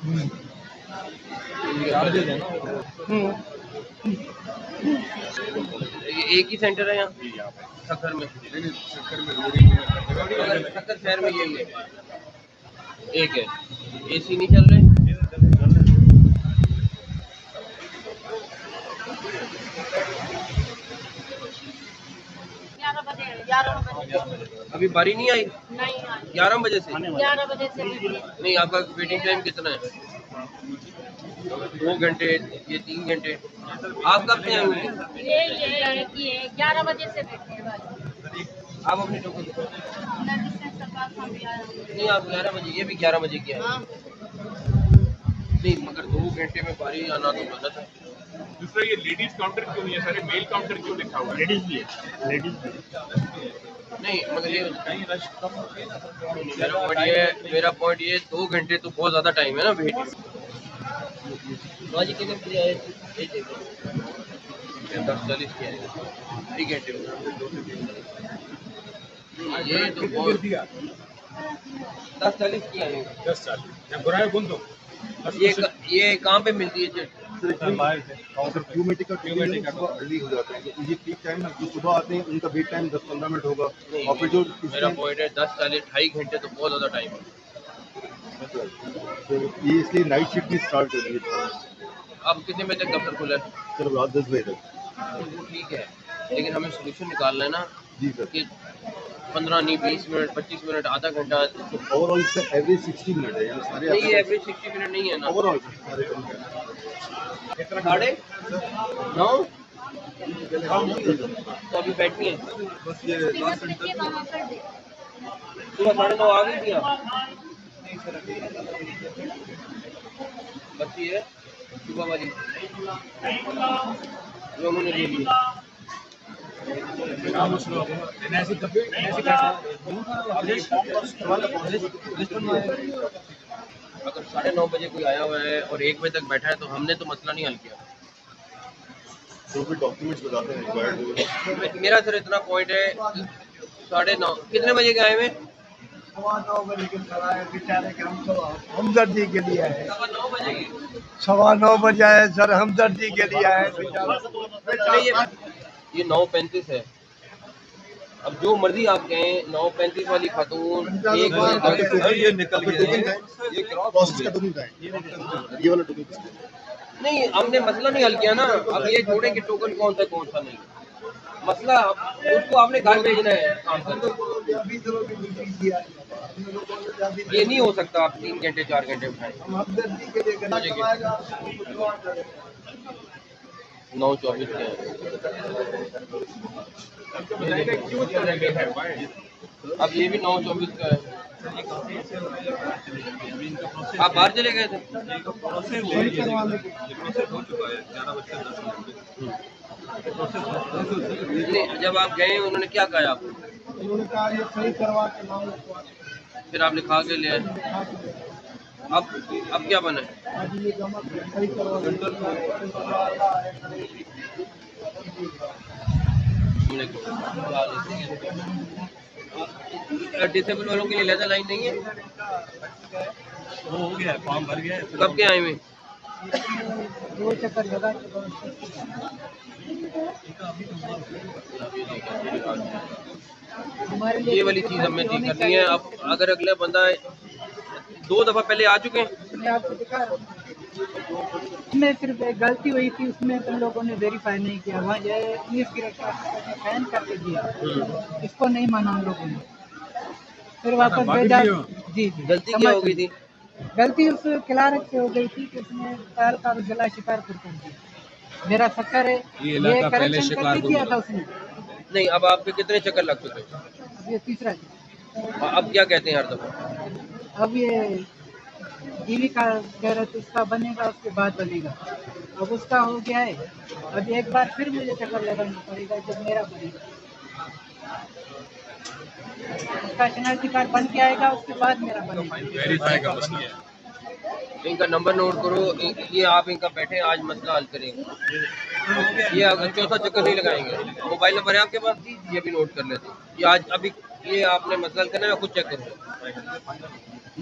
ये एक ही सेंटर है यहाँ सक्कर में? सक्कर शहर में यही है, एक है। एसी नहीं चल रहे? अभी बारी नहीं आई? 11 बजे से? 11 बजे से नहीं, आपका वेटिंग टाइम कितना है? 2 घंटे, ये 3 घंटे। आप कब से आए हुए? ये 11 बजे से बैठे हैं। आप अपनी टोकन नहीं, आप 11 बजे, ये भी 11 बजे की है। नहीं, मगर 2 घंटे में बारी आना तो गलत है। दूसरा, ये लेडीज काउंटर क्यों नहीं है? सारे मेल काउंटर क्यों लिखा हुआ है? लेडीज भी है, लेडीज भी। नहीं, मगर ये मेरा पॉइंट ये 2 घंटे तो बहुत ज़्यादा टाइम है ना वेट। जी कितने बजे आए? 10:40 के आए, 3 घंटे। ये तो बहुत 10:40 की आए। 10:40 ये कहाँ पे मिलती है? क्यू में टिकट अर्ली हो जाता है, ये पीक टाइम है। जो सुबह आते हैं उनका वेट टाइम 10-15 मिनट होगा। और फिर जो मेरा पॉइंट है 10:40, 2.5 घंटे तो बहुत ज़्यादा टाइम है। तो ये इसलिए नाइट शिफ्ट भी स्टार्ट कर दी है। अब कितने बजे तक दफ्तर खुला है? चलो रात 10 बजे तक। ठीक है, लेकिन हमें सोल्यूशन निकालना है ना जी सर। कि 15 नहीं, 20 मिनट, 25 मिनट, आधा घंटा। ओवरऑल इसका एवरेज 60 मिनट है, यानी सारे नहीं, एवरेज 60 मिनट नहीं है ना। ओवरऑल सारे 9:30 तो अभी बैठी है। बस ये लास्ट सेंटर सुबह 9:30 आ गई थी आप? बच्ची है सुबह वाली जो उन्होंने ले ली। अगर 9:30 बजे कोई आया हुआ है और 1 बजे तक बैठा है तो हमने तो मसला नहीं हल किया। जो भी डॉक्यूमेंट्स बताते हैं रिक्वायर्ड। मेरा सर इतना पॉइंट है 9:30। कितने बजे के आए हुए? 9:15 बजे के बेचारे के हम तो हमदर्दी के लिए आए। 9:15 बजे की? 9:15 बजे आए सर, हमदर्दी के लिए आए। ये 9:35 है। अब जो मर्जी आप कहें, 9:35 वाली खातून 1 बजे तक। ये निकल गया, ये प्रोसेस का टोकन का है, ये वाला टोकन नहीं, हमने मसला नहीं हल किया ना। अब ये छोड़े कि टोकन कौन सा नहीं, मसला उसको आपने घर भेजना है काम करके। ये नहीं हो सकता आप 3 घंटे 4 घंटे उठाएं। 9:24 के अब ये भी 9:24 का है। आप बाहर चले गए थे? नहीं, जब आप गए उन्होंने क्या कहा आपको? उन्होंने कहा ये सही करवा के नाम लिखवा दो। फिर आप लिखा के ले आए। अब क्या बना है? आज ये जमा सही करवा डिसेबल वालों के लिए लेजर लाइन नहीं है? वो हो गया, फॉर्म भर गया। कब के आए हुए? 2 चक्कर लगा। ये वाली चीज़ हमें ठीक करनी है। अब अगर अगला बंदा 2 दफ़ा पहले आ चुके हैं, उसमें सिर्फ एक गलती हुई थी, उसमें तुम लोगों ने वेरीफाई नहीं किया। वहाँ जो है पुलिस की फैन करके दिया, इसको नहीं माना हम लोगों ने, फिर वापस भेजा। जी जी, गलती क्या हो गई थी? गलती उस क्लार्क से हो गई थी कि उसने पहल का जिला शिकारपुर कर दिया। मेरा सक्कर है, ये करेक्शन करके किया था उसने। नहीं, अब आपके कितने चक्कर लग चुके? ये तीसरा। अब क्या कहते हैं हर दफ़ा? अब ये टीवी का कह रहे थे इसका बनेगा, उसके बाद बनेगा। अब उसका हो गया है, अब एक बार फिर मुझे चक्कर लगाना पड़ेगा जब मेरा बनेगा। उसका शनाख्ती कार्ड बन के आएगा, उसके बाद मेरा बनेगा। इनका नंबर नोट करो। ये आप इनका बैठे, आज मसला हल करेंगे। ये अगर चौथा चक्कर नहीं लगाएंगे। मोबाइल नंबर है आपके पास? ये भी नोट कर लेते। ये आज अभी ये आपने मसला हल करना है, खुद चेक करो।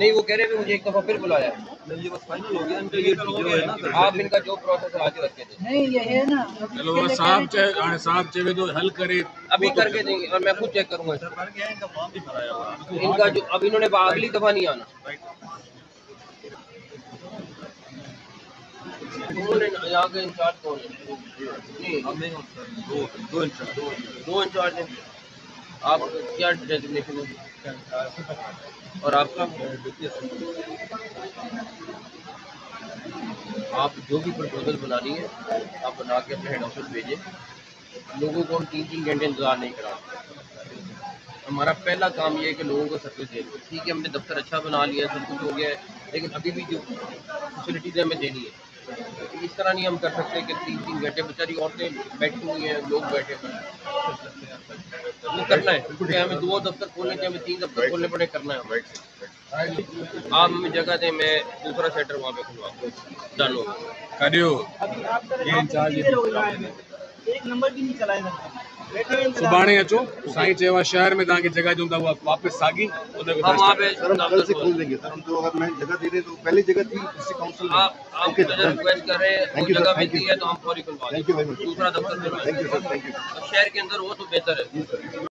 नहीं वो कह रहे हैं मुझे एक दफा फिर बुलाया है। नहीं, ये बस फाइनल हो गया इनका, ये जो है ना आप इनका जो प्रोसेस है आगे रखे थे नहीं ये है ना चलो वो साहब चाहे तो हल करे। अभी करके देंगे और मैं खुद चेक करूंगा सर भर गया, इनका फॉर्म भी भराया हुआ है। इनका जो अब इन्होंने अगली दफा नहीं आना। कौन है यहाँ के इंचार्ज कौन है? नहीं अब नहीं हो सर, दो इंचार्ज। दो इंचार्ज हैं। आप क्या डेजिग्नेशन है और आपका? आप जो भी प्रपोजल बनानी है आप बना के अपने हेड ऑफिस भेजें। लोगों को हम 3-3 घंटे इंतजार नहीं करा। हमारा पहला काम ये है कि लोगों को सर्विस देनी है। ठीक है, हमने दफ्तर अच्छा बना लिया, सब कुछ हो गया है, लेकिन अभी भी जो फैसिलिटीज हमें देनी है। इस तरह नहीं हम कर सकते कि 3-3 घंटे बेचारी औरतें बैठी हुई हैं, लोग बैठे हुए हैं। वो करना है क्योंकि हमें 2 दफ्तर खोलने के, हमें 3 दफ्तर खोलने पड़े, करना है। आप हमें जगह दें, मैं दूसरा सेंटर वहाँ पे खुलवा डन हो करियो अभी आप ये इंचार्ज एक नंबर भी नहीं चलाएगा सुभाणे अचो साईं चेवा शहर में तव्हांखे जगह ॾियूं था उहा वापसि साॻी उन हम वहाँ पे सर हम कल से खोल देंगे सर। हम तो अगर मैं जगह दे रहे तो पहले जगह थी डिस्ट्रिक्ट काउंसिल में। आप रिक्वेस्ट कर रहे हैं, वो Thank you, sir. जगह Thank मिलती you. है तो हम फौरी खुलवा Thank you very देंगे। much. दूसरा दफ्तर खुलवा थैंक यू देंगे। सर, थैंक यू अब शहर के अंदर हो तो बेहतर है।